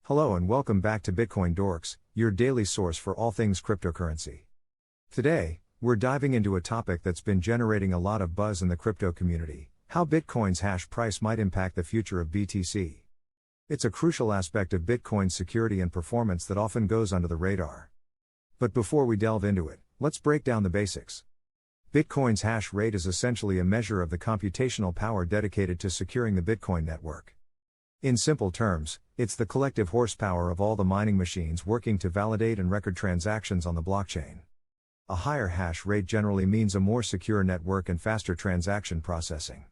Hello and welcome back to Bitcoin Dorks, your daily source for all things cryptocurrency. Today, we're diving into a topic that's been generating a lot of buzz in the crypto community: how Bitcoin's hash price might impact the future of BTC. It's a crucial aspect of Bitcoin's security and performance that often goes under the radar. But before we delve into it, let's break down the basics. Bitcoin's hash rate is essentially a measure of the computational power dedicated to securing the Bitcoin network. In simple terms, it's the collective horsepower of all the mining machines working to validate and record transactions on the blockchain. A higher hash rate generally means a more secure network and faster transaction processing.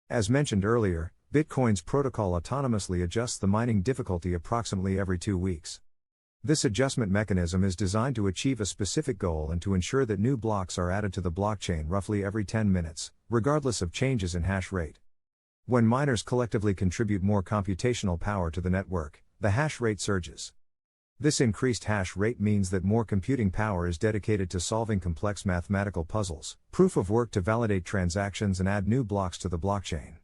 As mentioned earlier, Bitcoin's protocol autonomously adjusts the mining difficulty approximately every 2 weeks. This adjustment mechanism is designed to achieve a specific goal and to ensure that new blocks are added to the blockchain roughly every 10 minutes, regardless of changes in hash rate. When miners collectively contribute more computational power to the network, the hash rate surges. This increased hash rate means that more computing power is dedicated to solving complex mathematical puzzles, proof of work to validate transactions and add new blocks to the blockchain.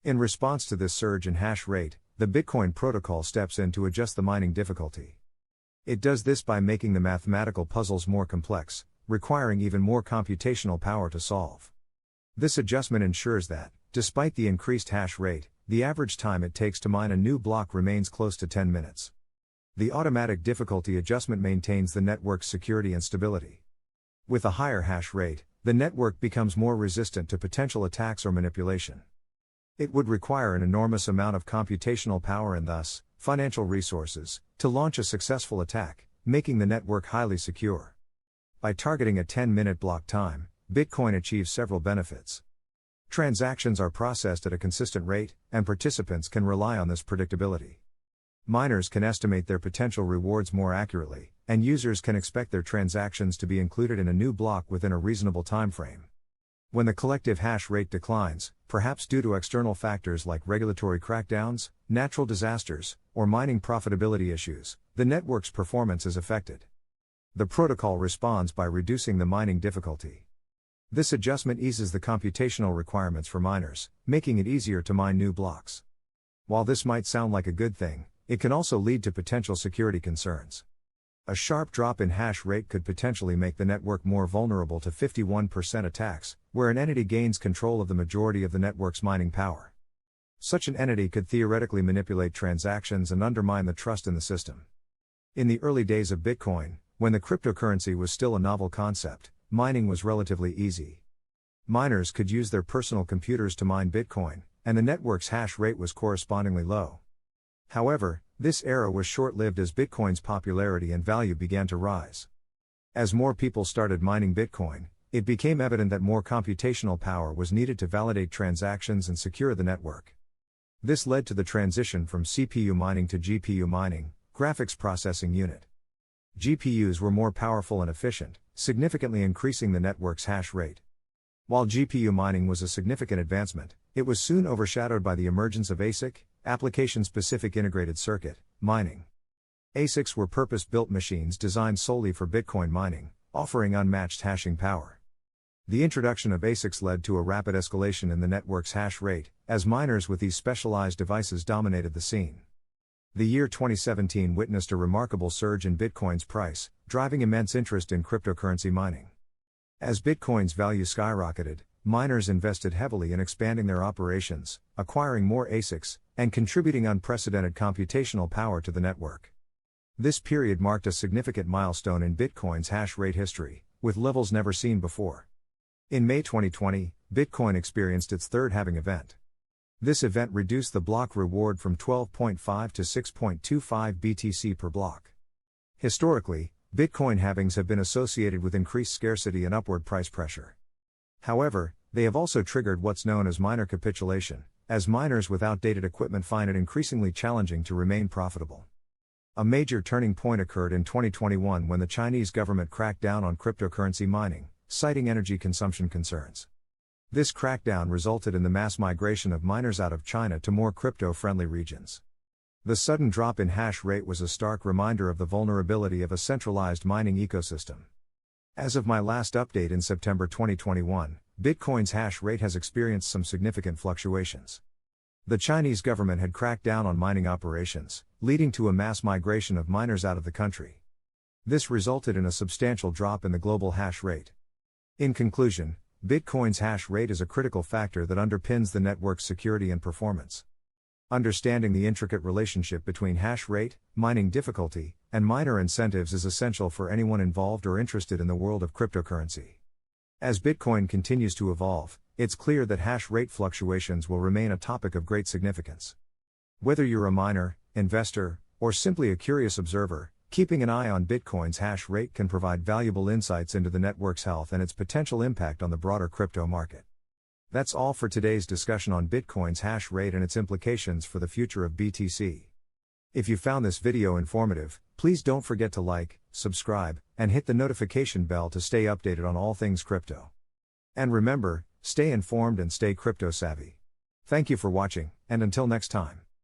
In response to this surge in hash rate, the Bitcoin protocol steps in to adjust the mining difficulty. It does this by making the mathematical puzzles more complex, requiring even more computational power to solve. This adjustment ensures that, despite the increased hash rate, the average time it takes to mine a new block remains close to 10 minutes. The automatic difficulty adjustment maintains the network's security and stability. With a higher hash rate, the network becomes more resistant to potential attacks or manipulation. It would require an enormous amount of computational power and thus, financial resources, to launch a successful attack, making the network highly secure. By targeting a 10-minute block time, Bitcoin achieves several benefits. Transactions are processed at a consistent rate, and participants can rely on this predictability. Miners can estimate their potential rewards more accurately, and users can expect their transactions to be included in a new block within a reasonable time frame. When the collective hash rate declines, perhaps due to external factors like regulatory crackdowns, natural disasters, or mining profitability issues, the network's performance is affected. The protocol responds by reducing the mining difficulty. This adjustment eases the computational requirements for miners, making it easier to mine new blocks. While this might sound like a good thing, it can also lead to potential security concerns. A sharp drop in hash rate could potentially make the network more vulnerable to 51% attacks, where an entity gains control of the majority of the network's mining power. Such an entity could theoretically manipulate transactions and undermine the trust in the system. In the early days of Bitcoin, when the cryptocurrency was still a novel concept, mining was relatively easy. Miners could use their personal computers to mine Bitcoin, and the network's hash rate was correspondingly low. However, this era was short-lived as Bitcoin's popularity and value began to rise. As more people started mining Bitcoin, it became evident that more computational power was needed to validate transactions and secure the network. This led to the transition from CPU mining to GPU mining, graphics processing unit. GPUs were more powerful and efficient, significantly increasing the network's hash rate. While GPU mining was a significant advancement, it was soon overshadowed by the emergence of ASIC, application-specific integrated circuit, mining. ASICs were purpose-built machines designed solely for Bitcoin mining, offering unmatched hashing power. The introduction of ASICs led to a rapid escalation in the network's hash rate, as miners with these specialized devices dominated the scene. The year 2017 witnessed a remarkable surge in Bitcoin's price, driving immense interest in cryptocurrency mining. As Bitcoin's value skyrocketed, miners invested heavily in expanding their operations, acquiring more ASICs, and contributing unprecedented computational power to the network. This period marked a significant milestone in Bitcoin's hash rate history, with levels never seen before. In May 2020, Bitcoin experienced its third halving event. This event reduced the block reward from 12.5 to 6.25 BTC per block. Historically, Bitcoin halvings have been associated with increased scarcity and upward price pressure. However, they have also triggered what's known as miner capitulation, as miners with outdated equipment find it increasingly challenging to remain profitable. A major turning point occurred in 2021 when the Chinese government cracked down on cryptocurrency mining, citing energy consumption concerns. This crackdown resulted in the mass migration of miners out of China to more crypto-friendly regions. The sudden drop in hash rate was a stark reminder of the vulnerability of a centralized mining ecosystem. As of my last update in September 2021, Bitcoin's hash rate has experienced some significant fluctuations. The Chinese government had cracked down on mining operations, leading to a mass migration of miners out of the country. This resulted in a substantial drop in the global hash rate. In conclusion, Bitcoin's hash rate is a critical factor that underpins the network's security and performance. Understanding the intricate relationship between hash rate, mining difficulty, and miner incentives is essential for anyone involved or interested in the world of cryptocurrency. As Bitcoin continues to evolve, it's clear that hash rate fluctuations will remain a topic of great significance. Whether you're a miner, investor, or simply a curious observer, keeping an eye on Bitcoin's hash rate can provide valuable insights into the network's health and its potential impact on the broader crypto market. That's all for today's discussion on Bitcoin's hash rate and its implications for the future of BTC. If you found this video informative, please don't forget to like, subscribe, and hit the notification bell to stay updated on all things crypto. And remember, stay informed and stay crypto savvy. Thank you for watching, and until next time.